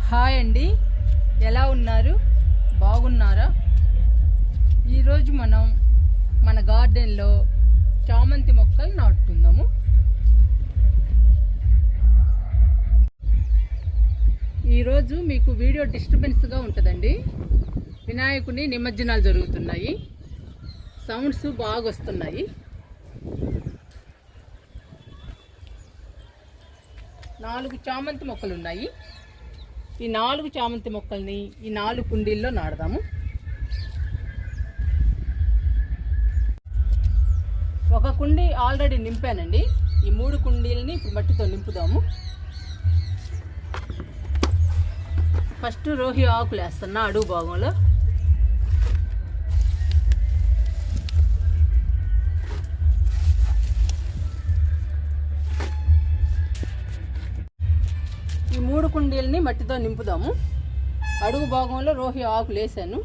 Hi అండి, ఎలా ఉన్నారు? బాగున్నారా? ఈరోజు మనం మన గార్డెన్లో చామంతి మొక్కలు నాటుకుందాము. ఈరోజు మీకు వీడియో డిస్టర్బెన్స్గా ఉంటుందండి. వినాయకుని నిమజ్జనాలు జరుగుతున్నాయి, సౌండ్స్ బాగా వస్తున్నాయి. 4 చామంతి మొక్కలు ఉన్నాయి. ఈ 4 చామంతి మొక్కల్ని ఈ 4 కుండీల్లో నాడదాము. ఒక కుండీ ఆల్రెడీ నింపానండి. ఈ 3 కుండీలని ఇప్పుడు మట్టితో నింపుదాము. ఫస్ట్ రోహి ఆకులు వేస్తున్నా అడుగు భాగంలో. ఈ 3 కుండీలని మట్టితో నింపుదాము. అడుగు భాగంలో రోహి ఆకులు వేసాను.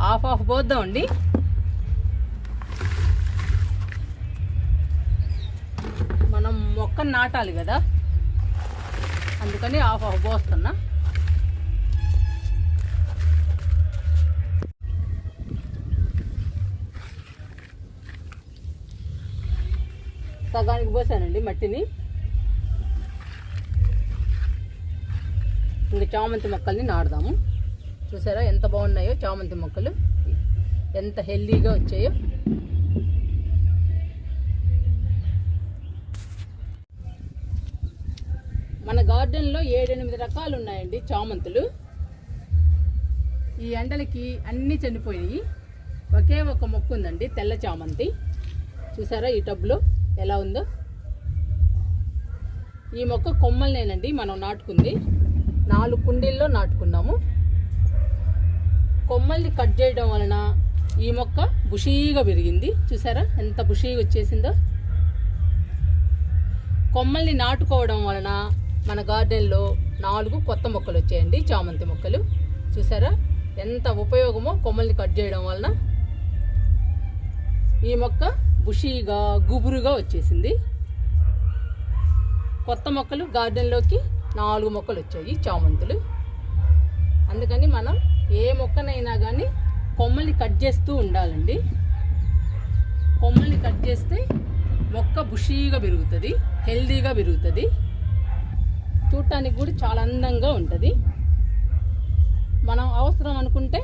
హాఫ్ పోద్దామండి. మనం మొక్కను నాటాలి కదా, అందుకని హాఫ్ పోస్తున్నా. సగానికి పోసానండి మట్టిని. ఇంకా చామంతి మొక్కల్ని నాటుదాము. చూసారా ఎంత బాగున్నాయో చామంతి మొక్కలు, ఎంత హెల్దీగా వచ్చాయో. మన గార్డెన్లో 7-8 రకాలు ఉన్నాయండి చామంతులు. ఈ ఎండలకి అన్నీ చనిపోయినాయి. ఒకే ఒక మొక్క ఉందండి, తెల్ల చామంతి. చూసారా ఈ టబ్లో ఎలా ఉందో. ఈ మొక్క కొమ్మలనేనండి మనం నాటుకుంది. 4 కుండీల్లో నాటుకున్నాము. కొమ్మల్ని కట్ చేయడం వలన ఈ మొక్క బుషీగా పెరిగింది. చూసారా ఎంత బుషీగా వచ్చేసిందో. కొమ్మల్ని నాటుకోవడం వలన మన గార్డెన్లో 4 కొత్త మొక్కలు వచ్చాయండి, చామంతి మొక్కలు. చూసారా ఎంత ఉపయోగమో కొమ్మల్ని కట్ చేయడం వలన. ఈ మొక్క బుషీగా గుబురుగా వచ్చేసింది. కొత్త మొక్కలు గార్డెన్లోకి 4 మొక్కలు వచ్చాయి చామంతులు. అందుకని మనం ఏ మొక్కనైనా కానీ కొమ్మల్ని కట్ చేస్తూ ఉండాలండి. కొమ్మల్ని కట్ చేస్తే మొక్క బుషీగా పెరుగుతుంది, హెల్దీగా పెరుగుతుంది. చూడటానికి కూడా చాలా అందంగా ఉంటుంది. మనం అవసరం అనుకుంటే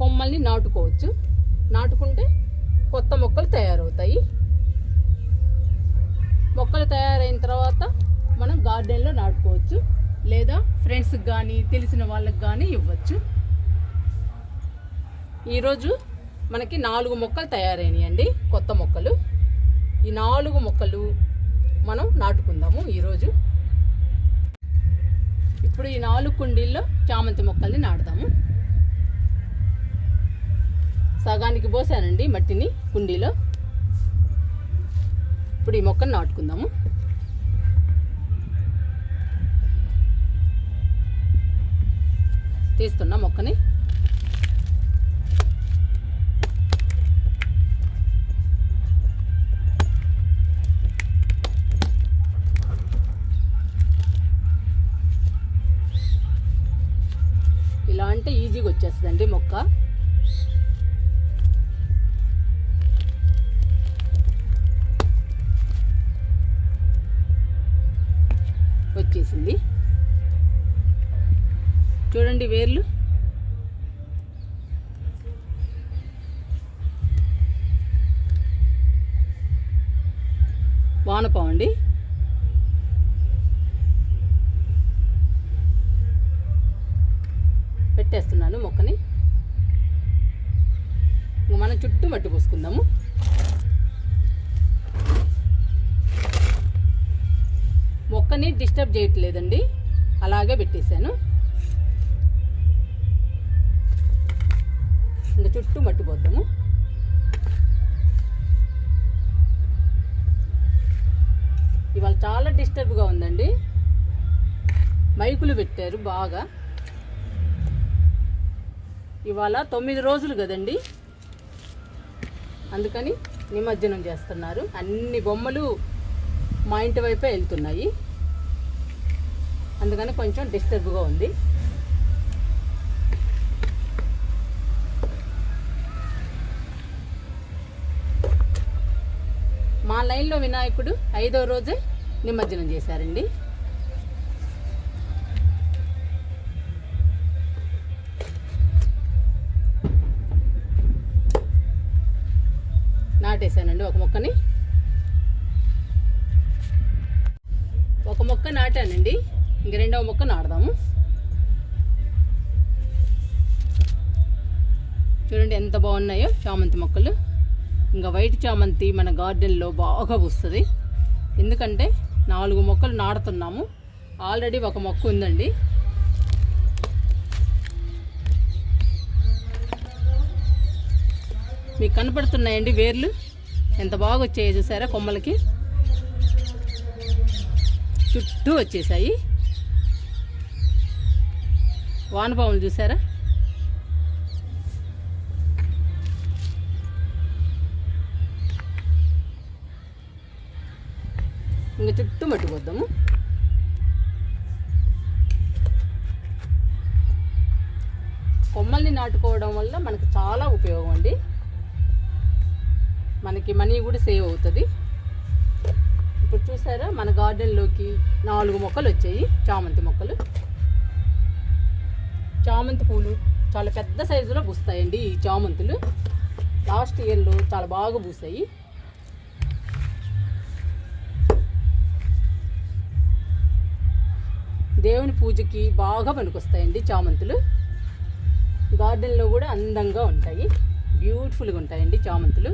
కొమ్మల్ని నాటుకోవచ్చు. నాటుకుంటే కొత్త మొక్కలు తయారవుతాయి. మొక్కలు తయారైన తర్వాత మనం గార్డెన్లో నాటుకోవచ్చు, లేదా ఫ్రెండ్స్కి కానీ తెలిసిన వాళ్ళకి కానీ ఇవ్వచ్చు. ఈరోజు మనకి 4 మొక్కలు తయారైనాయండి, కొత్త మొక్కలు. ఈ 4 మొక్కలు మనం నాటుకుందాము ఈరోజు. ఇప్పుడు ఈ 4 కుండీల్లో చామంతి మొక్కల్ని నాటుదాము. సగానికి పోసానండి మట్టిని కుండీలో. ఇప్పుడు ఈ మొక్కను నాటుకుందాము. తీస్తున్నా మొక్కని. ఇలా అంటే ఈజీగా వచ్చేస్తుందండి మొక్క. వచ్చేసింది చూడండి వేర్లు. వానపాము అండి. పెట్టేస్తున్నాను మొక్కని. ఇంకా మనం చుట్టూ మట్టి పోసుకుందాము. మొక్కని డిస్టర్బ్ చేయట్లేదండి, అలాగే పెట్టేశాను. ఇంకా చుట్టూ మట్టి పోద్దాము. ఇవాళ చాలా డిస్టర్బ్గా ఉందండి. మైకులు పెట్టారు బాగా. ఇవాళ 9 రోజులు కదండి, అందుకని నిమజ్జనం చేస్తున్నారు. అన్ని బొమ్మలు మా ఇంటి వైపే వెళ్తున్నాయి, అందుకని కొంచెం డిస్టర్బ్గా ఉంది. మా లైన్లో వినాయకుడు 5వ రోజే నిమజ్జనం చేశారండి. నాటేశానండి ఒక మొక్కని, ఒక మొక్క నాటానండి. ఇంక రెండవ మొక్క నాడదాము. చూడండి ఎంత బాగున్నాయో చామంతి మొక్కలు. ఇంకా వైట్ చామంతి మన గార్డెన్లో బాగా పూస్తుంది. ఎందుకంటే 4 మొక్కలు నాడుతున్నాము. ఆల్రెడీ ఒక మొక్క ఉందండి. మీకు కనపడుతున్నాయండి వేర్లు ఎంత బాగా వచ్చాయో చూసారా. కొమ్మలకి చుట్టూ వచ్చేసాయి. వానపాములు చూసారా. ఇంకా చుట్టూ మట్టుకొద్దాము. కొమ్మల్ని నాటుకోవడం వల్ల మనకు చాలా ఉపయోగం అండి. మనకి మనీ కూడా సేవ్ అవుతుంది. ఇప్పుడు చూసారా మన గార్డెన్లోకి 4 మొక్కలు వచ్చాయి, చామంతి మొక్కలు. చామంతి పూలు చాలా పెద్ద సైజులో పూస్తాయండి. ఈ చామంతులు లాస్ట్ ఇయర్లో చాలా బాగా పూసాయి. దేవుని పూజకి బాగా పనికొస్తాయండి చామంతులు. గార్డెన్లో కూడా అందంగా ఉంటాయి, బ్యూటిఫుల్గా ఉంటాయండి చామంతులు.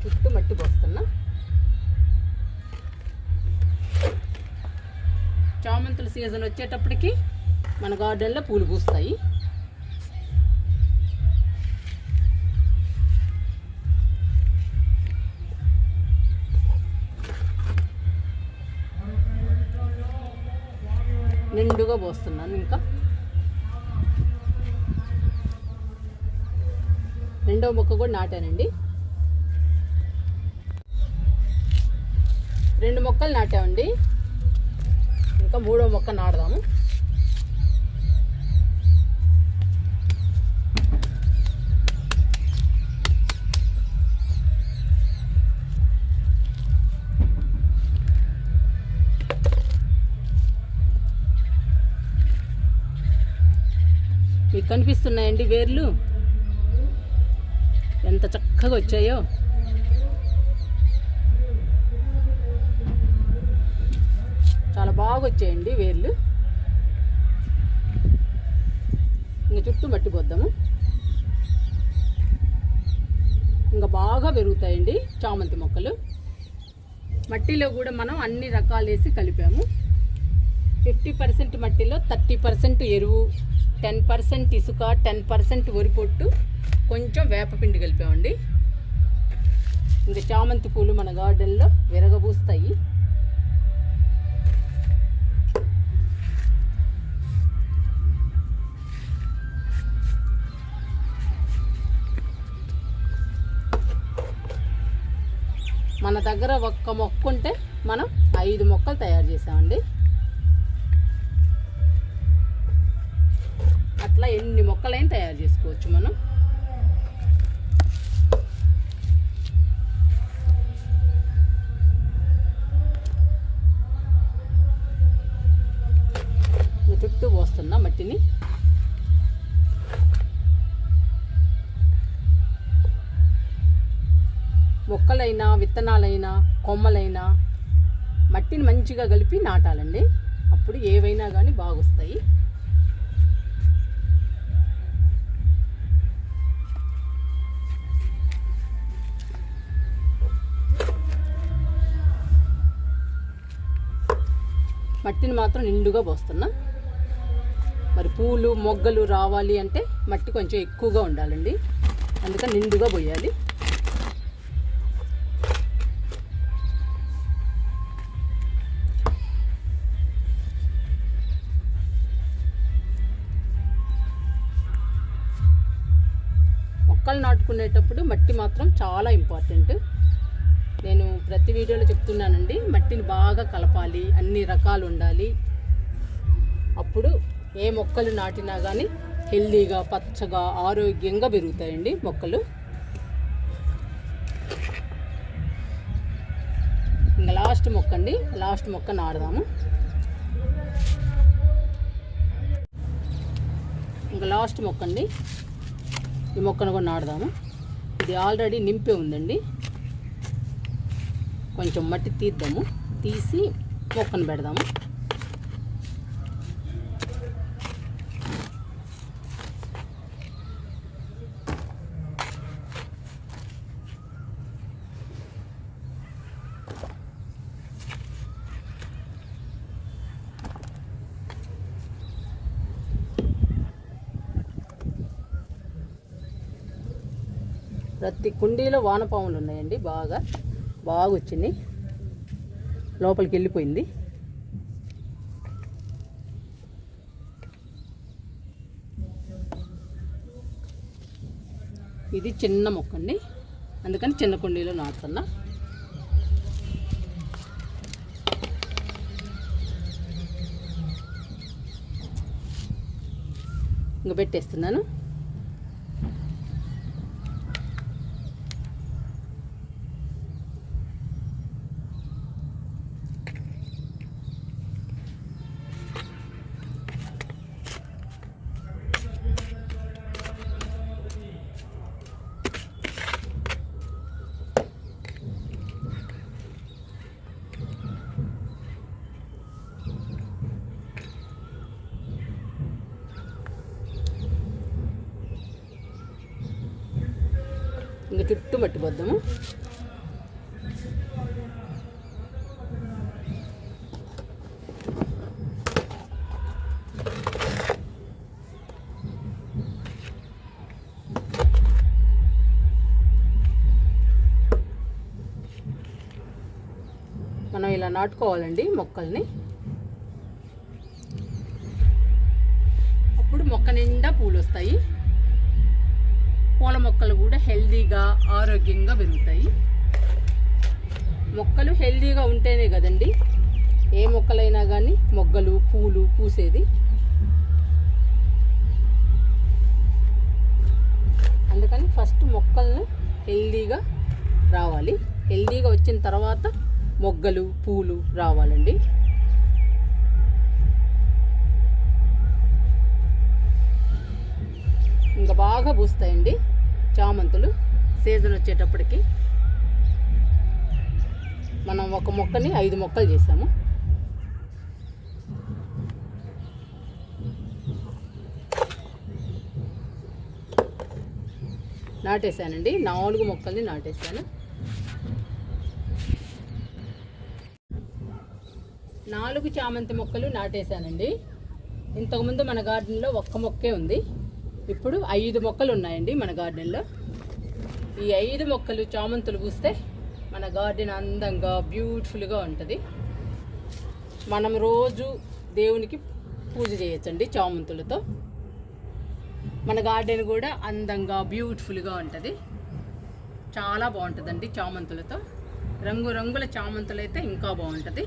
చుట్టూ మట్టి పోస్తున్నా. చామంతుల సీజన్ వచ్చేటప్పటికి మన గార్డెన్లో పూలు పూస్తాయి. నిండుగా పోస్తున్నాను. ఇంకా రెండవ మొక్క కూడా నాటానండి. 2 మొక్కలు నాటామండి. ఇంకా 3వ మొక్క నాడదాము. మీకు కనిపిస్తున్నాయండి వేర్లు ఎంత చక్కగా వచ్చాయో. చాలా బాగా వచ్చాయండి వేర్లు. ఇంకా చుట్టూ మట్టి పోద్దాము. ఇంకా బాగా పెరుగుతాయండి చామంతి మొక్కలు. మట్టిలో కూడా మనం అన్ని రకాలు వేసి కలిపాము. 50% మట్టిలో 30% ఎరువు, 10% ఇసుక, 10% వరి పొట్టు, కొంచెం వేపపిండి కలిపామండి. ఇంకా చామంతి పూలు మన గార్డెన్లో విరగబూస్తాయి. మన దగ్గర ఒక్క మొక్క ఉంటే మనం 5 మొక్కలు తయారు చేసామండి. అట్లా ఎన్ని మొక్కలైనా తయారు చేసుకోవచ్చు మనం. చుట్టూ పోస్తున్నా మట్టిని. మొక్కలైనా విత్తనాలైనా కొమ్మలైనా మట్టిని మంచిగా కలిపి నాటాలండి. అప్పుడు ఏవైనా కానీ బాగొస్తాయి. మట్టిని మాత్రం నిండుగా పోస్తున్నా. మరి పూలు మొగ్గలు రావాలి అంటే మట్టి కొంచెం ఎక్కువగా ఉండాలండి, అందుకని నిండుగా పోయాలి. మొక్కలు నాటుకునేటప్పుడు మట్టి మాత్రం చాలా ఇంపార్టెంట్. నేను ప్రతి వీడియోలో చెప్తున్నానండి, మట్టిని బాగా కలపాలి, అన్ని రకాలు ఉండాలి. అప్పుడు ఏ మొక్కలు నాటినా కానీ హెల్దీగా, పచ్చగా, ఆరోగ్యంగా పెరుగుతాయండి మొక్కలు. ఇంకా లాస్ట్ మొక్క అండి, లాస్ట్ మొక్క నాడదాము. ఇంకా లాస్ట్ మొక్క అండి, ఈ మొక్కను కూడా నాడదాము. ఇది ఆల్రెడీ నింపే ఉందండి. కొంచెం మట్టి తీద్దాము, తీసి మొక్కను పెడదాము. ప్రతి కుండీలో వానపాములు ఉన్నాయండి. బాగా వచ్చినాయి, లోపలికి వెళ్ళిపోయింది. ఇది చిన్న మొక్క అండి, అందుకని చిన్న కుండీలో నాటుతున్నా. ఇంకా పెట్టేస్తున్నాను. ఇంకా చుట్టూ మట్టిపోద్దాము. మనం ఇలా నాటుకోవాలండి మొక్కల్ని. అప్పుడు మొక్క నిండా పూలు వస్తాయి. పూల మొక్కలు కూడా హెల్దీగా, ఆరోగ్యంగా పెరుగుతాయి. మొక్కలు హెల్దీగా ఉంటేనే కదండి ఏ మొక్కలైనా కానీ మొగ్గలు, పూలు పూసేది. అందుకని ఫస్ట్ మొక్కలను హెల్దీగా రావాలి. హెల్దీగా వచ్చిన తర్వాత మొగ్గలు, పూలు రావాలండి. ఇంకా బాగా పూస్తాయండి చామంతులు సీజన్ వచ్చేటప్పటికి. మనం ఒక మొక్కని 5 మొక్కలు చేసాము. నాటేశానండి, 4 మొక్కల్ని నాటేశాను. 4 చామంతి మొక్కలు నాటేశానండి. ఇంతకుముందు మన గార్డెన్లో 1 మొక్కే ఉంది. ఇప్పుడు 5 మొక్కలు ఉన్నాయండి మన గార్డెన్లో. ఈ 5 మొక్కలు చామంతులు పూస్తే మన గార్డెన్ అందంగా, బ్యూటిఫుల్గా ఉంటుంది. మనం రోజు దేవునికి పూజ చేయొచ్చండి చామంతులతో. మన గార్డెన్ కూడా అందంగా, బ్యూటిఫుల్గా ఉంటుంది. చాలా బాగుంటుందండి చామంతులతో. రంగురంగుల చామంతులు అయితే ఇంకా బాగుంటుంది.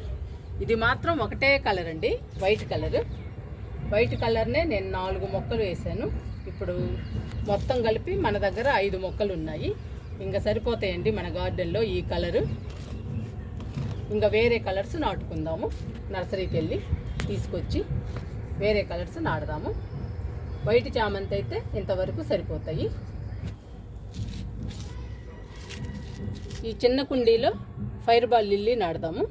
ఇది మాత్రం ఒకటే కలర్ అండి, వైట్ కలర్. వైట్ కలర్నే నేను 4 మొక్కలు వేసాను. ఇప్పుడు మొత్తం కలిపి మన దగ్గర 5 మొక్కలు ఉన్నాయి. ఇంకా సరిపోతాయండి మన గార్డెన్లో ఈ కలరు. ఇంకా వేరే కలర్స్ నాటుకుందాము. నర్సరీకి వెళ్ళి తీసుకొచ్చి వేరే కలర్స్ నాటుదాము. వైట్ చామంతి అయితే ఇంతవరకు సరిపోతాయి. ఈ చిన్న కుండీలో ఫైర్ బాల్ లిల్లీ నాటుదాము.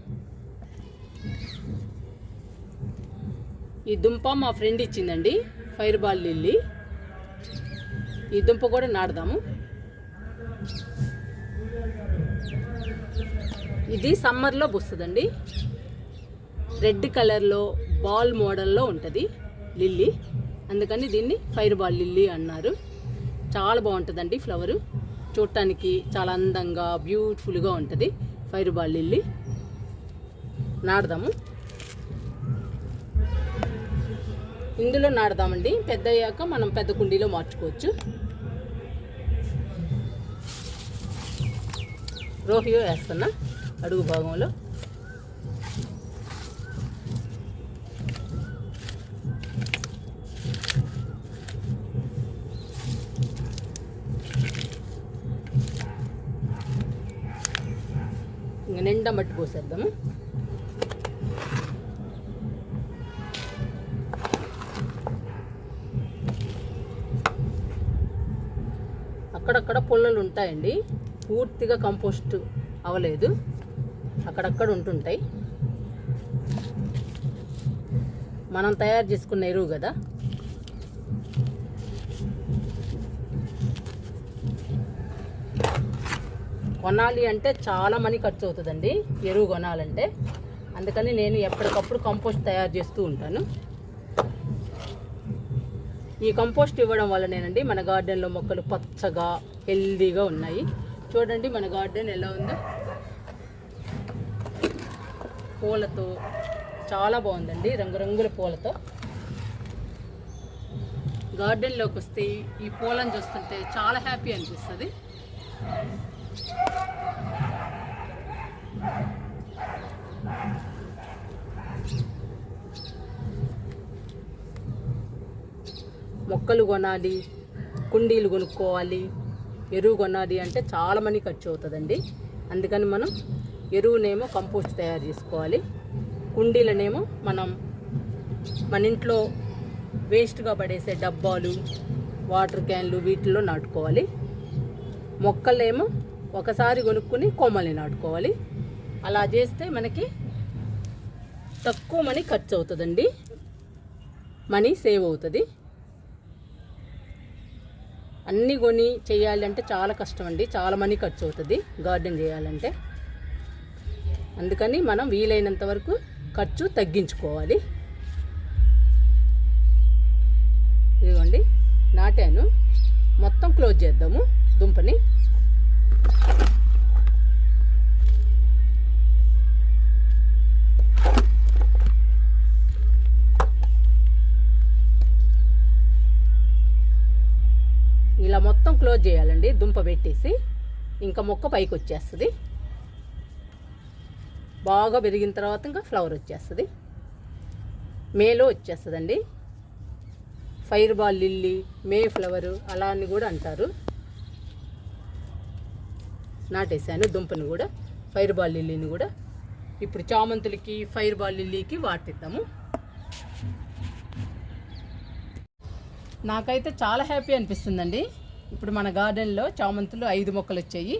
ఈ దుంప మా ఫ్రెండ్ ఇచ్చిందండి, ఫైర్ బాల్ లిల్లీ. ఈ దుంప కూడా నాటుదాము. ఇది సమ్మర్లో పూస్తుందండి. రెడ్ కలర్లో బాల్ మోడల్లో ఉంటుంది లిల్లీ, అందుకని దీన్ని ఫైర్ బాల్ లిల్లీ అన్నారు. చాలా బాగుంటుందండి ఫ్లవరు, చూడటానికి చాలా అందంగా, బ్యూటిఫుల్గా ఉంటుంది ఫైర్ బాల్ లిల్లీ. నాటుదాము. ఇందులో నాటుదామండి. పెద్ద అయ్యాక మనం పెద్ద కుండీలో మార్చుకోవచ్చు. రోహియో వేస్తున్నా అడుగు భాగంలో. ఇంకా నిండా మట్టి పోసేద్దాము. అక్కడక్కడ పుల్లలు ఉంటాయండి, పూర్తిగా కంపోస్ట్ అవ్వలేదు, అక్కడక్కడ ఉంటుంటాయి. మనం తయారు చేసుకున్న ఎరువు కదా. కొనాలి అంటే చాలా మనీ ఖర్చు అవుతుందండి ఎరువు కొనాలంటే. అందుకని నేను ఎప్పటికప్పుడు కంపోస్ట్ తయారు చేస్తూ ఉంటాను. ఈ కంపోస్ట్ ఇవ్వడం వల్లనేనండి మన గార్డెన్లో మొక్కలు పచ్చగా హెల్దీగా ఉన్నాయి. చూడండి మన గార్డెన్ ఎలా ఉందో, పూలతో చాలా బాగుందండి, రంగురంగుల పూలతో. గార్డెన్లోకి వస్తే ఈ పూలను చూస్తుంటే చాలా హ్యాపీ అనిపిస్తుంది. మొక్కలు కొనాలి, కుండీలు కొనుక్కోవాలి, ఎరువు కొనాలి అంటే చాలా మనీ ఖర్చు అవుతుందండి. అందుకని మనం ఎరువునేమో కంపోస్ట్ తయారు చేసుకోవాలి, కుండీలనేమో మనం మన ఇంట్లో వేస్ట్గా పడేసే డబ్బాలు, వాటర్ క్యాన్లు వీటిల్లో నాటుకోవాలి. మొక్కలేమో ఒకసారి కొనుక్కుని కొమ్మల్ని నాటుకోవాలి. అలా చేస్తే మనకి తక్కువ మనీ ఖర్చు అవుతుందండి, మనీ సేవ్ అవుతుంది. అన్నీ కొని చేయాలి అంటే చాలా కష్టం అండి, చాలా మనీ ఖర్చు అవుతుంది గార్డెన్ చేయాలంటే. అందుకని మనం వీలైనంత వరకు ఖర్చు తగ్గించుకోవాలి. ఇదిగోండి నాటాను, మొత్తం క్లోజ్ చేద్దాము దుంపని. ఇలా మొత్తం క్లోజ్ చేయాలండి దుంప పెట్టేసి. ఇంకా మొక్క పైకి వచ్చేస్తుంది, బాగా పెరిగిన తర్వాత ఇంకా ఫ్లవర్ వచ్చేస్తుంది, మేలో వచ్చేస్తుందండి. ఫైర్ బాల్ లిల్లీ, మే ఫ్లవరు అలా అని కూడా అంటారు. నాటేశాను దుంపను కూడా, ఫైర్ బాల్ లిల్లీని కూడా. ఇప్పుడు చామంతులకి, ఫైర్ బాల్ లిల్లీకి వాటిద్దాము. నాకైతే చాలా హ్యాపీ అనిపిస్తుందండి. ఇప్పుడు మన గార్డెన్లో చామంతులు 5 మొక్కలు వచ్చాయి.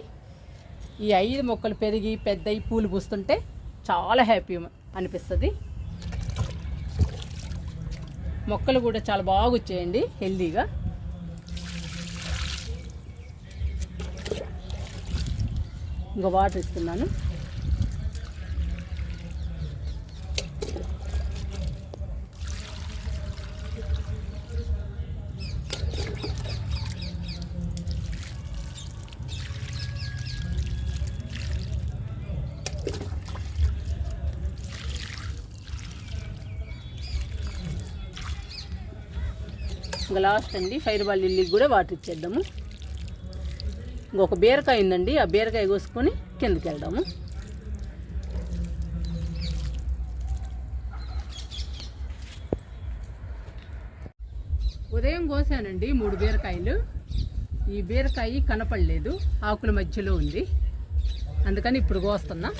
ఈ 5 మొక్కలు పెరిగి పెద్దయి పూలు పూస్తుంటే చాలా హ్యాపీ అనిపిస్తుంది. మొక్కలు కూడా చాలా బాగా వచ్చాయండి హెల్దీగా. ఇంకా వాటర్ ఇస్తున్నాను. ఇంకా లాస్ట్ అండి ఫైర్ బాల్ లిల్లీకి కూడా వాటర్ ఇచ్చేద్దాము. ఇంకొక బీరకాయ ఉందండి, ఆ బీరకాయ కోసుకొని కిందకి వెళ్దాము. ఉదయం కోసానండి 3 బీరకాయలు. ఈ బీరకాయ కనపడలేదు, ఆకుల మధ్యలో ఉంది, అందుకని ఇప్పుడు కోస్తున్నా.